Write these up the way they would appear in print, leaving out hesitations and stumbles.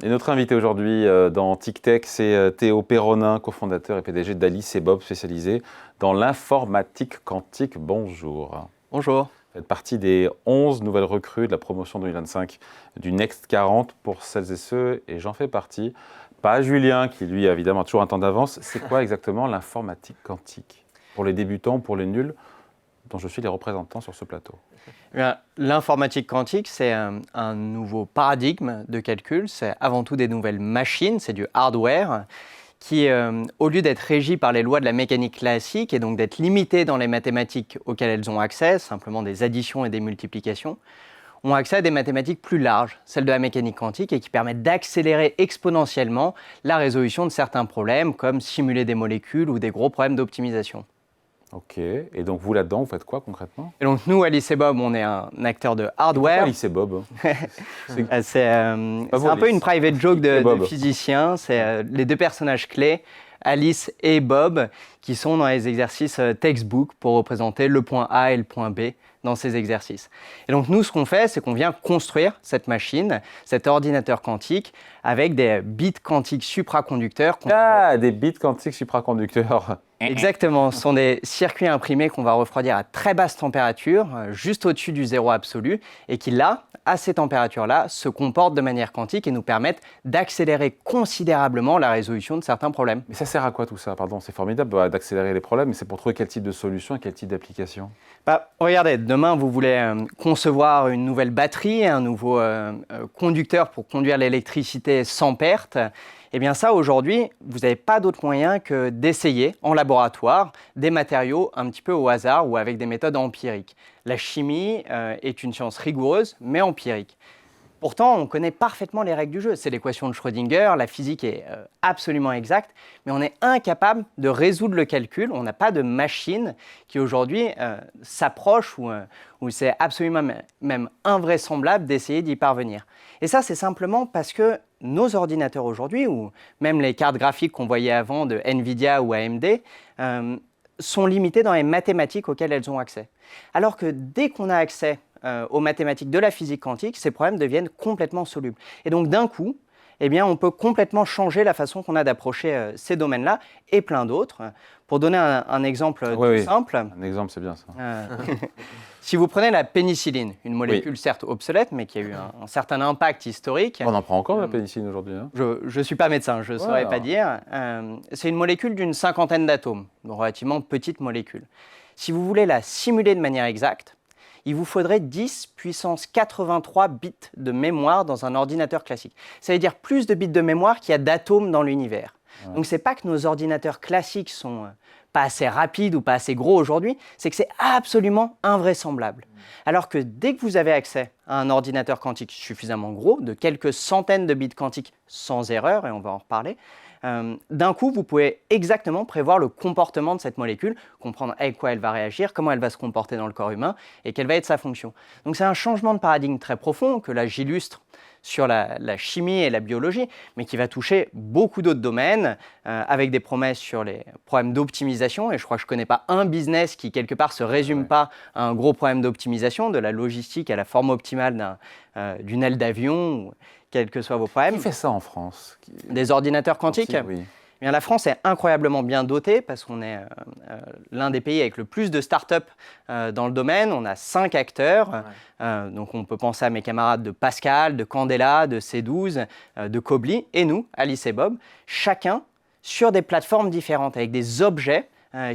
Et notre invité aujourd'hui dans TicTech, c'est Théo Perronin, cofondateur et PDG d'Alice et Bob, spécialisé dans l'informatique quantique. Bonjour. Bonjour. Vous faites partie des 11 nouvelles recrues de la promotion 2025 du Next 40 pour celles et ceux, et j'en fais partie. Pas Julien, qui lui a évidemment toujours un temps d'avance. C'est quoi exactement l'informatique quantique? Pour les débutants, pour les nuls, dont je suis les représentants sur ce plateau. L'informatique quantique, c'est un nouveau paradigme de calcul. C'est avant tout des nouvelles machines, c'est du hardware qui, au lieu d'être régi par les lois de la mécanique classique et donc d'être limité dans les mathématiques auxquelles elles ont accès, simplement des additions et des multiplications, ont accès à des mathématiques plus larges, celles de la mécanique quantique, et qui permettent d'accélérer exponentiellement la résolution de certains problèmes, comme simuler des molécules ou des gros problèmes d'optimisation. Ok, et donc vous là-dedans, vous faites quoi concrètement? Et donc nous, Alice et Bob, on est un acteur de hardware. Pourquoi Alice et Bob? C'est un peu une private joke de physicien. C'est les deux personnages clés, Alice et Bob, qui sont dans les exercices textbook pour représenter le point A et le point B dans ces exercices. Et donc nous, ce qu'on fait, c'est qu'on vient construire cette machine, cet ordinateur quantique, avec des bits quantiques supraconducteurs. Ah, des bits quantiques supraconducteurs. Exactement, ce sont des circuits imprimés qu'on va refroidir à très basse température, juste au-dessus du zéro absolu, et qui là, à ces températures-là, se comportent de manière quantique et nous permettent d'accélérer considérablement la résolution de certains problèmes. Mais ça sert à quoi tout ça? Pardon, c'est formidable d'accélérer les problèmes, mais c'est pour trouver quel type de solution et quel type d'application? Regardez, demain vous voulez concevoir une nouvelle batterie, un nouveau conducteur pour conduire l'électricité sans perte. Eh bien ça, aujourd'hui, vous n'avez pas d'autre moyen que d'essayer en laboratoire des matériaux un petit peu au hasard ou avec des méthodes empiriques. La chimie est une science rigoureuse, mais empirique. Pourtant, on connaît parfaitement les règles du jeu. C'est l'équation de Schrödinger, la physique est absolument exacte, mais on est incapable de résoudre le calcul. On n'a pas de machine qui aujourd'hui s'approche ou c'est absolument même invraisemblable d'essayer d'y parvenir. Et ça, c'est simplement parce que nos ordinateurs aujourd'hui, ou même les cartes graphiques qu'on voyait avant de Nvidia ou AMD, sont limitées dans les mathématiques auxquelles elles ont accès. Alors que dès qu'on a accès aux mathématiques de la physique quantique, ces problèmes deviennent complètement solubles. Et donc d'un coup, eh bien, on peut complètement changer la façon qu'on a d'approcher ces domaines-là et plein d'autres. Pour donner un exemple simple. Un exemple, c'est bien ça. Si vous prenez la pénicilline, une molécule certes obsolète, mais qui a eu un certain impact historique. On en prend encore de la pénicilline aujourd'hui, hein? Je ne suis pas médecin, je ne saurais pas dire. C'est une molécule d'une cinquantaine d'atomes, donc relativement petite molécule. Si vous voulez la simuler de manière exacte, il vous faudrait 10 puissance 83 bits de mémoire dans un ordinateur classique. Ça veut dire plus de bits de mémoire qu'il y a d'atomes dans l'univers. Ouais. Donc, ce n'est pas que nos ordinateurs classiques sont pas assez rapides ou pas assez gros aujourd'hui, c'est que c'est absolument invraisemblable. Alors que dès que vous avez accès à un ordinateur quantique suffisamment gros, de quelques centaines de bits quantiques sans erreur, et on va en reparler, d'un coup, vous pouvez exactement prévoir le comportement de cette molécule, comprendre avec quoi elle va réagir, comment elle va se comporter dans le corps humain et quelle va être sa fonction. Donc c'est un changement de paradigme très profond que là j'illustre sur la chimie et la biologie, mais qui va toucher beaucoup d'autres domaines avec des promesses sur les problèmes d'optimisation. Et je crois que je ne connais pas un business qui, quelque part, ne se résume pas à un gros problème d'optimisation, de la logistique à la forme optimale d'une aile d'avion, quels que soient vos problèmes. Qui fait ça en France? Des ordinateurs quantiques? Oui. Eh bien, la France est incroyablement bien dotée parce qu'on est l'un des pays avec le plus de start-up dans le domaine. On a 5 acteurs. Donc, on peut penser à mes camarades de Pascal, de Candela, de C12, de Cobly et nous, Alice et Bob, chacun sur des plateformes différentes avec des objets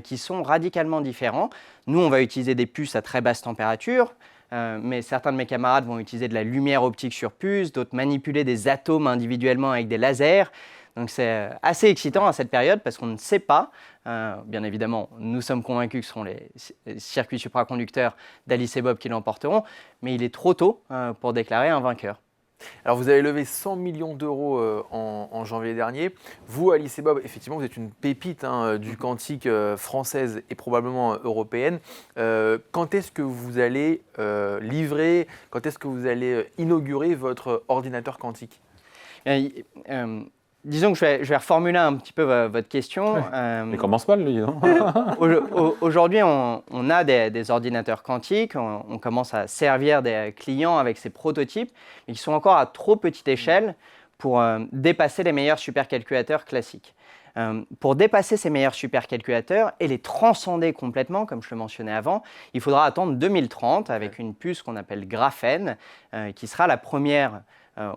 qui sont radicalement différents. Nous, on va utiliser des puces à très basse température. Mais certains de mes camarades vont utiliser de la lumière optique sur puce, d'autres manipuler des atomes individuellement avec des lasers. Donc c'est assez excitant à cette période parce qu'on ne sait pas, bien évidemment, nous sommes convaincus que ce seront les circuits supraconducteurs d'Alice et Bob qui l'emporteront, mais il est trop tôt pour déclarer un vainqueur. Alors vous avez levé 100 millions d'euros en janvier dernier. Vous, Alice et Bob, effectivement, vous êtes une pépite du quantique française et probablement européenne. Quand est-ce que vous allez livrer, quand est-ce que vous allez inaugurer votre ordinateur quantique? Disons que je vais reformuler un petit peu votre question. Mais commence mal, lui, non? Aujourd'hui, on a des ordinateurs quantiques, on commence à servir des clients avec ces prototypes, mais qui sont encore à trop petite échelle pour dépasser les meilleurs supercalculateurs classiques. Pour dépasser ces meilleurs supercalculateurs et les transcender complètement, comme je le mentionnais avant, il faudra attendre 2030 avec une puce qu'on appelle Graphène, qui sera la première,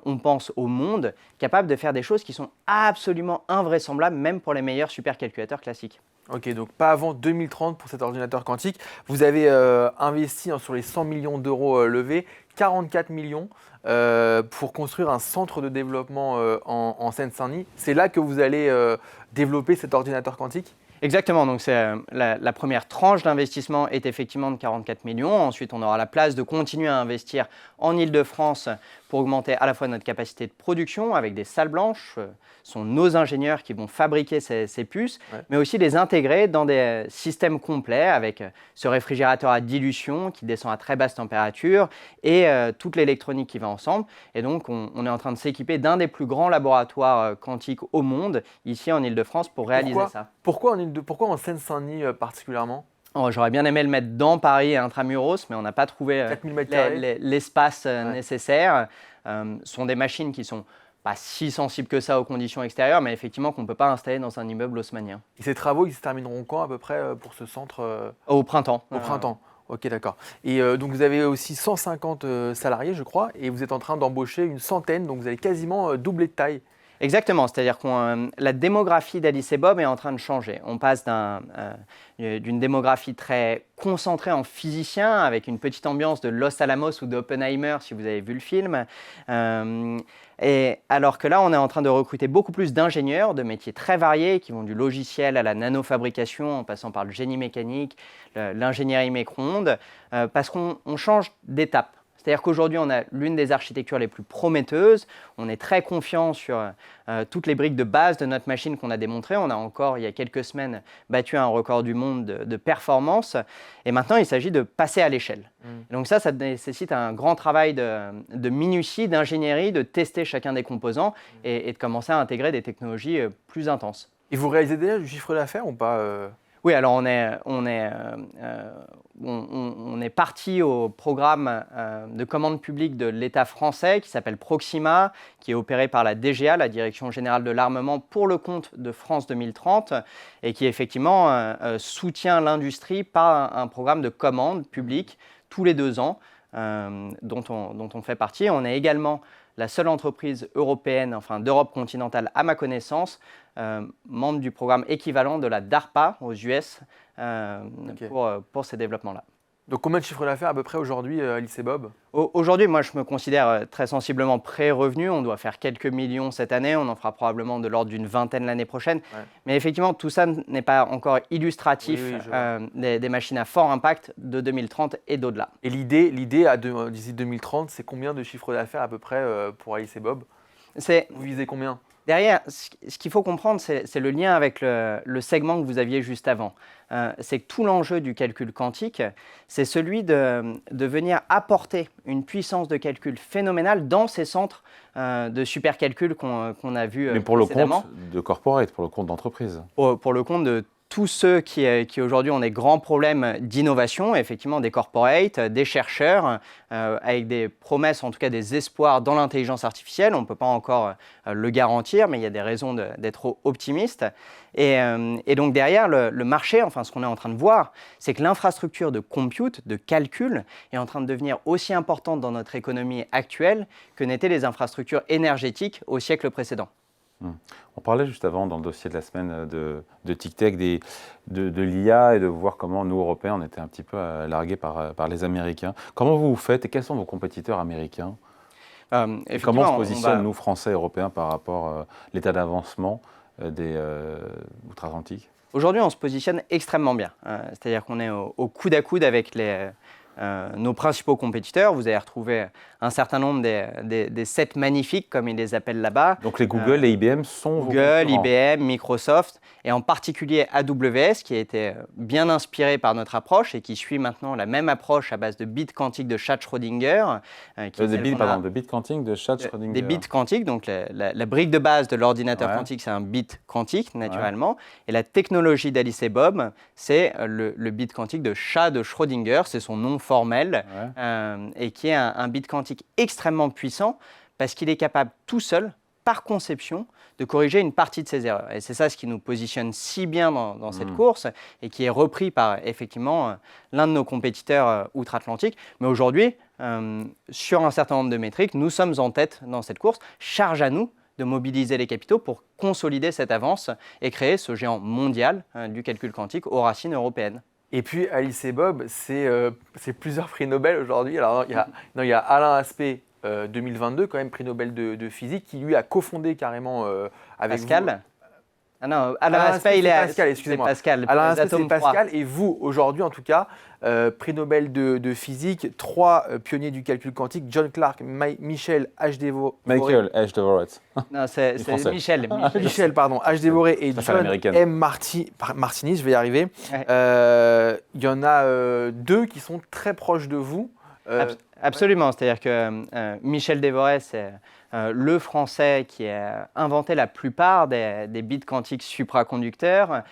on pense, au monde, capable de faire des choses qui sont absolument invraisemblables, même pour les meilleurs supercalculateurs classiques. Ok, donc pas avant 2030 pour cet ordinateur quantique. Vous avez investi sur les 100 millions d'euros levés, 44 millions pour construire un centre de développement en Seine-Saint-Denis. C'est là que vous allez développer cet ordinateur quantique ? Exactement, donc la première tranche d'investissement est effectivement de 44 millions. Ensuite, on aura la place de continuer à investir en Île-de-France pour augmenter à la fois notre capacité de production avec des salles blanches. Ce sont nos ingénieurs qui vont fabriquer ces puces, mais aussi les intégrer dans des systèmes complets avec ce réfrigérateur à dilution qui descend à très basse température et toute l'électronique qui va ensemble. Et donc, on est en train de s'équiper d'un des plus grands laboratoires quantiques au monde, ici en Île-de-France, pour réaliser ça. Pourquoi en Seine-Saint-Denis particulièrement ? J'aurais bien aimé le mettre dans Paris intramuros, mais on n'a pas trouvé l'espace nécessaire. Ce sont des machines qui sont pas si sensibles que ça aux conditions extérieures, mais effectivement qu'on ne peut pas installer dans un immeuble haussmannien. Et ces travaux, ils se termineront quand à peu près pour ce centre Au printemps. Au printemps. Ok, d'accord. Et donc vous avez aussi 150 salariés, je crois, et vous êtes en train d'embaucher une centaine, donc vous allez quasiment doubler de taille. Exactement, c'est-à-dire que la démographie d'Alice et Bob est en train de changer. On passe d'une démographie très concentrée en physiciens, avec une petite ambiance de Los Alamos ou d'Oppenheimer, si vous avez vu le film. Et alors que là, on est en train de recruter beaucoup plus d'ingénieurs de métiers très variés, qui vont du logiciel à la nanofabrication, en passant par le génie mécanique, l'ingénierie micro-ondes, parce qu'on change d'étape. C'est-à-dire qu'aujourd'hui, on a l'une des architectures les plus prometteuses. On est très confiant sur toutes les briques de base de notre machine qu'on a démontrées. On a encore, il y a quelques semaines, battu un record du monde de performance. Et maintenant, il s'agit de passer à l'échelle. Donc ça nécessite un grand travail de minutie, d'ingénierie, de tester chacun des composants et de commencer à intégrer des technologies plus intenses. Et vous réalisez déjà du chiffre d'affaires ou pas Oui, alors on est parti au programme de commande publique de l'État français qui s'appelle Proxima, qui est opéré par la DGA, la Direction Générale de l'Armement, pour le compte de France 2030 et qui effectivement soutient l'industrie par un programme de commande publique tous les 2 ans dont on fait partie. On est également la seule entreprise européenne, enfin d'Europe continentale à ma connaissance, membre du programme équivalent de la DARPA aux US pour ces développements-là. Donc combien de chiffre d'affaires à peu près aujourd'hui, Alice et Bob ? Aujourd'hui, moi, je me considère très sensiblement pré-revenu. On doit faire quelques millions cette année. On en fera probablement de l'ordre d'une vingtaine l'année prochaine. Ouais. Mais effectivement, tout ça n'est pas encore illustratif des machines à fort impact de 2030 et d'au-delà. Et l'idée d'ici 2030, c'est combien de chiffre d'affaires à peu près pour Alice et Bob ? Vous visez combien ? Derrière, ce qu'il faut comprendre, c'est le lien avec le segment que vous aviez juste avant. C'est que tout l'enjeu du calcul quantique, c'est celui de venir apporter une puissance de calcul phénoménale dans ces centres de supercalcul qu'on a vus précédemment. Mais pour le compte de corporate, pour le compte d'entreprise. Pour le compte de tous ceux qui aujourd'hui ont des grands problèmes d'innovation, effectivement des corporates, des chercheurs, avec des promesses, en tout cas des espoirs dans l'intelligence artificielle. On ne peut pas encore le garantir, mais il y a des raisons d'être optimiste. Et donc derrière, le marché, enfin ce qu'on est en train de voir, c'est que l'infrastructure de compute, de calcul, est en train de devenir aussi importante dans notre économie actuelle que n'étaient les infrastructures énergétiques au siècle précédent. On parlait juste avant dans le dossier de la semaine de TicTech, de l'IA et de voir comment nous, Européens, on était un petit peu largués par les Américains. Comment vous faites et quels sont vos compétiteurs américains et comment on se positionne, nous, Français, Européens, par rapport à l'état d'avancement des outre-Atlantique ? Aujourd'hui, on se positionne extrêmement bien. C'est-à-dire qu'on est au coude à coude avec nos principaux compétiteurs. Vous allez retrouver un certain nombre des 7 magnifiques, comme ils les appellent là-bas. Donc les Google et IBM sont vos concurrents. Google, IBM, Microsoft, et en particulier AWS, qui a été bien inspiré par notre approche et qui suit maintenant la même approche à base de bits quantiques de Chad Schrödinger. De bits quantiques de Chad Schrödinger. Des bits quantiques, donc la brique de base de l'ordinateur quantique, c'est un bit quantique, naturellement. Ouais. Et la technologie d'Alice et Bob, c'est le bit quantique de Chad Schrödinger, c'est son nom formel, et qui est un bit quantique extrêmement puissant parce qu'il est capable tout seul par conception, de corriger une partie de ces erreurs. Et c'est ça ce qui nous positionne si bien dans cette course et qui est repris par effectivement l'un de nos compétiteurs outre-Atlantique. Mais aujourd'hui, sur un certain nombre de métriques, nous sommes en tête dans cette course. Charge à nous de mobiliser les capitaux pour consolider cette avance et créer ce géant mondial du calcul quantique aux racines européennes. Et puis Alice et Bob, c'est plusieurs prix Nobel aujourd'hui. Alors il y a Alain Aspect, 2022, quand même prix Nobel de physique, qui lui a cofondé carrément avec Pascal. vous. Ah non, Alain Aspect, il est Pascal, excusez-moi. Pascal. Alain Aspect, c'est Pascal. Et vous, aujourd'hui en tout cas, prix Nobel de physique, 3 pionniers du calcul quantique, John Clark, Michel H. Devoré. Michael H. Devoré. Non, c'est Michel. Michel, pardon, H. Devoré et John M. Martinis, je vais y arriver. Ouais. Il y en a 2 qui sont très proches de vous. Absolument, c'est-à-dire que Michel Devoré, c'est le Français qui a inventé la plupart des bits quantiques supraconducteurs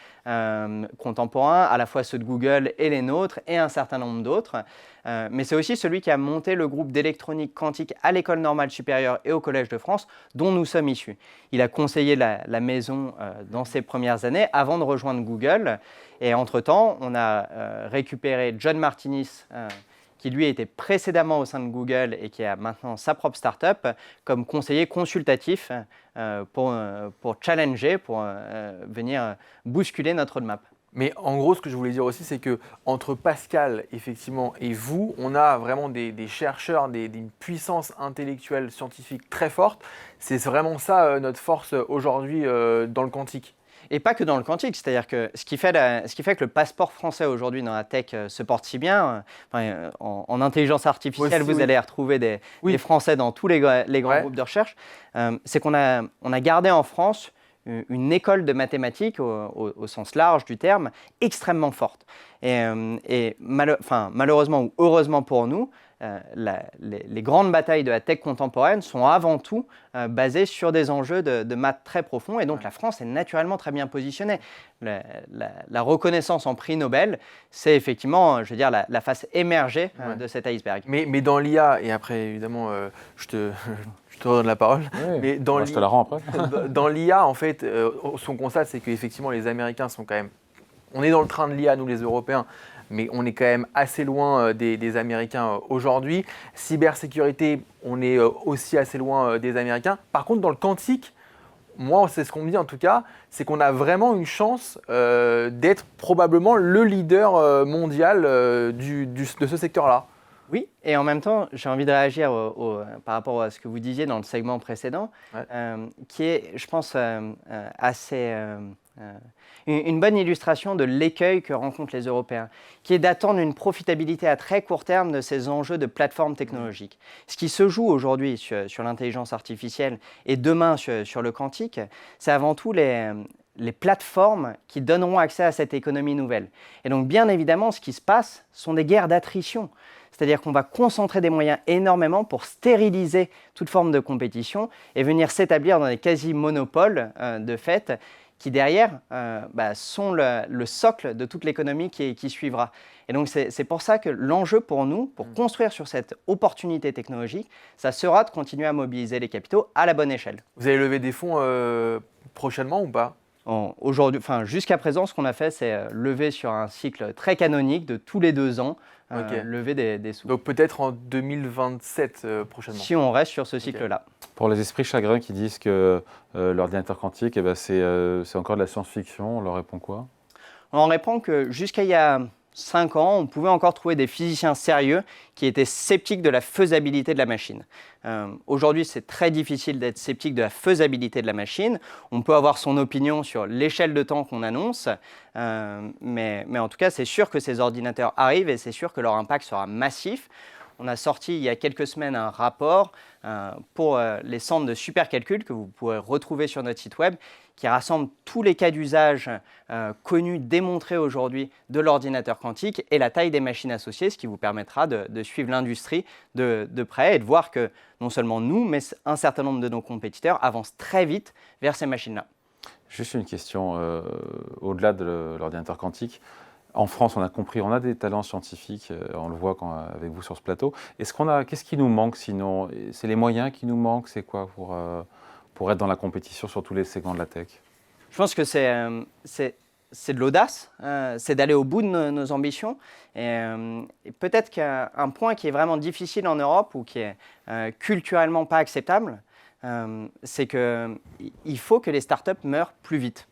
contemporains, à la fois ceux de Google et les nôtres, et un certain nombre d'autres. Mais c'est aussi celui qui a monté le groupe d'électronique quantique à l'École normale supérieure et au Collège de France, dont nous sommes issus. Il a conseillé la maison dans ses premières années avant de rejoindre Google. Et entre-temps, on a récupéré John Martinis, qui lui était précédemment au sein de Google et qui a maintenant sa propre start-up, comme conseiller consultatif pour challenger, pour venir bousculer notre roadmap. Mais en gros, ce que je voulais dire aussi, c'est que entre Pascal, effectivement, et vous, on a vraiment des chercheurs, une puissance intellectuelle, scientifique très forte. C'est vraiment ça notre force aujourd'hui dans le quantique. Et pas que dans le quantique, c'est-à-dire que ce qui fait que le passeport français aujourd'hui dans la tech se porte si bien, en intelligence artificielle, aussi, vous allez retrouver des Français dans tous les grands groupes de recherche, c'est qu'on a gardé en France une école de mathématiques au sens large du terme extrêmement forte. Et malheureusement ou heureusement pour nous, les grandes batailles de la tech contemporaine sont avant tout basées sur des enjeux de maths très profonds, et donc la France est naturellement très bien positionnée. La reconnaissance en prix Nobel, c'est effectivement, je veux dire, la face émergée de cet iceberg. Mais dans l'IA, et après évidemment, je te redonne la parole. Oui, mais je te la rends après. Dans l'IA, en fait, ce qu'on constate, c'est qu'effectivement, les Américains sont quand même... On est dans le train de l'IA, nous les Européens, mais on est quand même assez loin des Américains aujourd'hui. Cybersécurité, on est aussi assez loin des Américains. Par contre, dans le quantique, moi, c'est ce qu'on me dit en tout cas, c'est qu'on a vraiment une chance d'être probablement le leader mondial de ce secteur-là. Oui, et en même temps, j'ai envie de réagir par rapport à ce que vous disiez dans le segment précédent, qui est, je pense, assez... une bonne illustration de l'écueil que rencontrent les Européens, qui est d'attendre une profitabilité à très court terme de ces enjeux de plateforme technologique. Ce qui se joue aujourd'hui sur l'intelligence artificielle et demain sur le quantique, c'est avant tout les plateformes qui donneront accès à cette économie nouvelle. Et donc, bien évidemment, ce qui se passe sont des guerres d'attrition. C'est-à-dire qu'on va concentrer des moyens énormément pour stériliser toute forme de compétition et venir s'établir dans des quasi-monopoles de fait qui derrière sont le socle de toute l'économie qui suivra. Et donc c'est pour ça que l'enjeu pour nous, pour construire sur cette opportunité technologique, ça sera de continuer à mobiliser les capitaux à la bonne échelle. Vous allez lever des fonds prochainement ou pas ? Aujourd'hui, jusqu'à présent, ce qu'on a fait, c'est lever sur un cycle très canonique de tous les 2 ans, lever des sous. Donc peut-être en 2027 prochainement. Si on reste sur ce cycle-là. Pour les esprits chagrins qui disent que l'ordinateur quantique, c'est encore de la science-fiction, on leur répond quoi ? On leur répond que jusqu'à il y a 5 ans, on pouvait encore trouver des physiciens sérieux qui étaient sceptiques de la faisabilité de la machine. Aujourd'hui, c'est très difficile d'être sceptique de la faisabilité de la machine. On peut avoir son opinion sur l'échelle de temps qu'on annonce, mais en tout cas, c'est sûr que ces ordinateurs arrivent et c'est sûr que leur impact sera massif. On a sorti il y a quelques semaines un rapport pour les centres de supercalcul que vous pourrez retrouver sur notre site web, qui rassemble tous les cas d'usage connus, démontrés aujourd'hui de l'ordinateur quantique et la taille des machines associées, ce qui vous permettra de suivre l'industrie de près et de voir que non seulement nous, mais un certain nombre de nos compétiteurs avancent très vite vers ces machines-là. Juste une question, au-delà de l'ordinateur quantique, en France, on a compris, on a des talents scientifiques, on le voit avec vous sur ce plateau. Qu'est-ce qui nous manque sinon ? C'est les moyens qui nous manquent ? C'est quoi pour être dans la compétition sur tous les segments de la tech? Je pense que c'est de l'audace, c'est d'aller au bout de nos ambitions. Et peut-être qu'un point qui est vraiment difficile en Europe ou qui est culturellement pas acceptable, c'est qu'il faut que les startups meurent plus vite.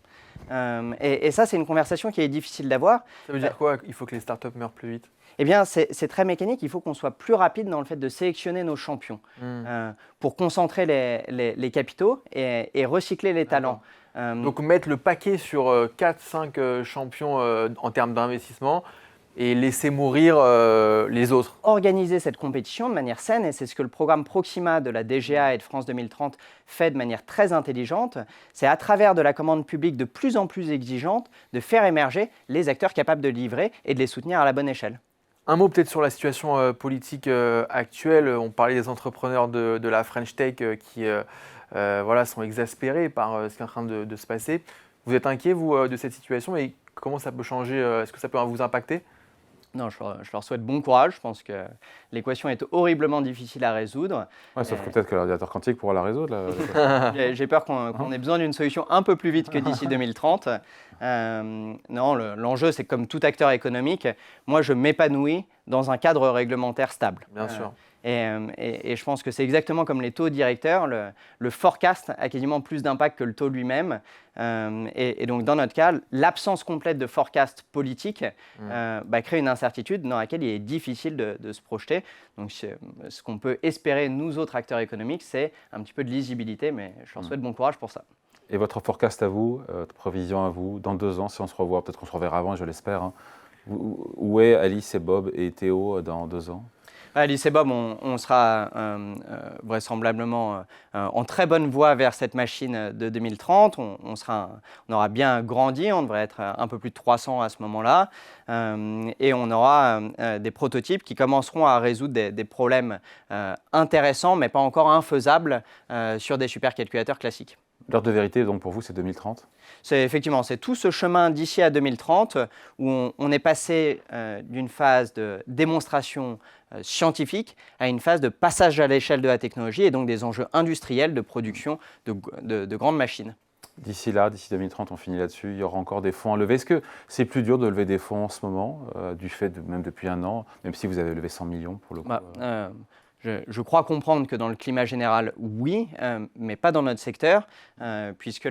Et ça, c'est une conversation qui est difficile d'avoir. Ça veut dire quoi? Il faut que les startups meurent plus vite? Eh bien, c'est très mécanique. Il faut qu'on soit plus rapide dans le fait de sélectionner nos champions pour concentrer les capitaux et recycler les talents. Donc mettre le paquet sur 4-5 champions en termes d'investissement et laisser mourir les autres. Organiser cette compétition de manière saine, et c'est ce que le programme Proxima de la DGA et de France 2030 fait de manière très intelligente, c'est à travers de la commande publique de plus en plus exigeante de faire émerger les acteurs capables de livrer et de les soutenir à la bonne échelle. Un mot peut-être sur la situation politique actuelle. On parlait des entrepreneurs de la French Tech qui sont exaspérés par ce qui est en train de se passer. Vous êtes inquiet, vous, de cette situation et comment ça peut changer? Est-ce que ça peut vous impacter? Non, je leur souhaite bon courage. Je pense que l'équation est horriblement difficile à résoudre. Ouais, sauf que peut-être que l'ordinateur quantique pourra la résoudre. J'ai peur qu'on ait besoin d'une solution un peu plus vite que d'ici 2030. Non, l'enjeu, c'est que comme tout acteur économique, moi, je m'épanouis dans un cadre réglementaire stable. Bien sûr. Et je pense que c'est exactement comme les taux directeurs, le forecast a quasiment plus d'impact que le taux lui-même. Et donc dans notre cas, l'absence complète de forecast politique crée une incertitude dans laquelle il est difficile de se projeter. Donc ce qu'on peut espérer, nous autres acteurs économiques, c'est un petit peu de lisibilité, mais je leur souhaite bon courage pour ça. Et votre forecast à vous, votre prévision à vous, dans 2 ans, si on se revoit, peut-être qu'on se reverra avant, je l'espère, hein. Où est Alice et Bob et Théo dans 2 ans? Alice et Bob, on sera vraisemblablement en très bonne voie vers cette machine de 2030. On aura bien grandi, on devrait être un peu plus de 300 à ce moment-là. Et on aura des prototypes qui commenceront à résoudre des problèmes intéressants, mais pas encore infaisables sur des supercalculateurs classiques. L'heure de vérité, donc pour vous, c'est 2030? C'est tout ce chemin d'ici à 2030 où on est passé d'une phase de démonstration scientifique à une phase de passage à l'échelle de la technologie et donc des enjeux industriels de production de grandes machines. D'ici 2030, on finit là-dessus, il y aura encore des fonds à lever. Est-ce que c'est plus dur de lever des fonds en ce moment, du fait même depuis 1 an, même si vous avez levé 100 millions pour le coup? Je crois comprendre que dans le climat général, oui, mais pas dans notre secteur, puisque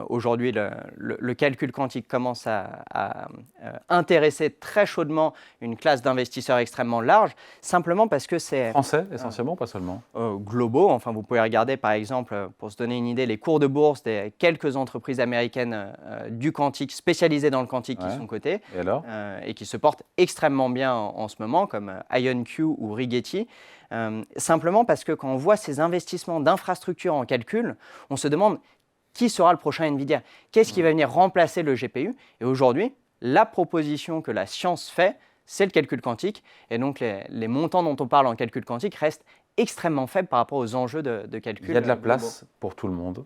aujourd'hui, le calcul quantique commence à intéresser très chaudement une classe d'investisseurs extrêmement large, simplement parce que c'est... Français, essentiellement, pas seulement? Globaux. Enfin, vous pouvez regarder, par exemple, pour se donner une idée, les cours de bourse des quelques entreprises américaines du quantique, spécialisées dans le quantique, qui sont cotées, et alors et qui se portent extrêmement bien en ce moment, comme IonQ ou Rigetti. Simplement parce que quand on voit ces investissements d'infrastructures en calcul, on se demande qui sera le prochain NVIDIA? Qu'est-ce qui va venir remplacer le GPU? Et aujourd'hui, la proposition que la science fait, c'est le calcul quantique. Et donc, les montants dont on parle en calcul quantique restent extrêmement faibles par rapport aux enjeux de calcul. Il y a de la place pour tout le monde?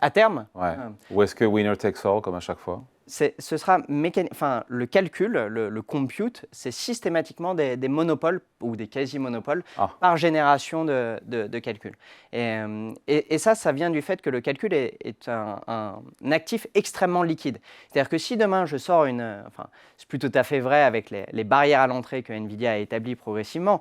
À terme? Ouais. Ou est-ce que winner takes all, comme à chaque fois? Ce sera le calcul, le compute, c'est systématiquement des monopoles ou des quasi-monopoles par génération de calcul. Et ça vient du fait que le calcul est un actif extrêmement liquide. C'est-à-dire que si demain je sors c'est plus tout à fait vrai avec les barrières à l'entrée que NVIDIA a établies progressivement,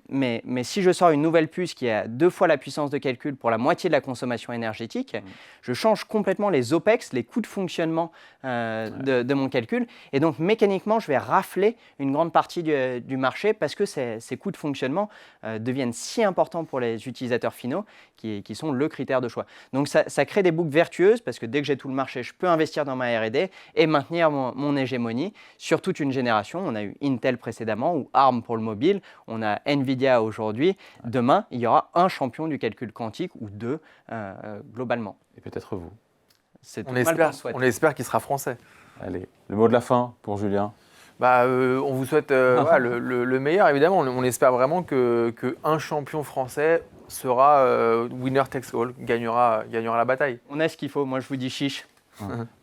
mais si je sors une nouvelle puce qui a 2 fois la puissance de calcul pour la moitié de la consommation énergétique, je change complètement les OPEX, les coûts de fonctionnement de mon calcul. Et donc, mécaniquement, je vais rafler une grande partie du marché parce que ces coûts de fonctionnement deviennent si importants pour les utilisateurs finaux qui sont le critère de choix. Donc, ça crée des boucles vertueuses parce que dès que j'ai tout le marché, je peux investir dans ma R&D et maintenir mon hégémonie sur toute une génération. On a eu Intel précédemment ou ARM pour le mobile. On a NVIDIA aujourd'hui. Demain, il y aura un champion du calcul quantique ou 2 globalement. Et peut-être vous. On espère qu'il sera français. Allez, le mot de la fin pour Julien. On vous souhaite le meilleur, évidemment. On espère vraiment qu'un champion français sera winner takes all, gagnera la bataille. On a ce qu'il faut, moi je vous dis chiche.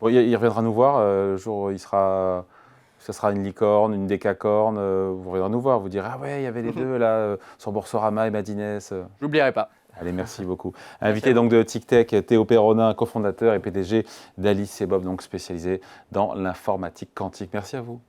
Bon, il reviendra nous voir, le jour où ce sera une licorne, une décacorne, vous reviendrez nous voir, vous direz « Ah ouais, il y avait les deux là, sur Boursorama et Madines ». J'oublierai pas. Allez, merci beaucoup. Invité donc de TICTeC, Théo Perronin, cofondateur et PDG d'Alice et Bob, donc spécialisé dans l'informatique quantique. Merci à vous.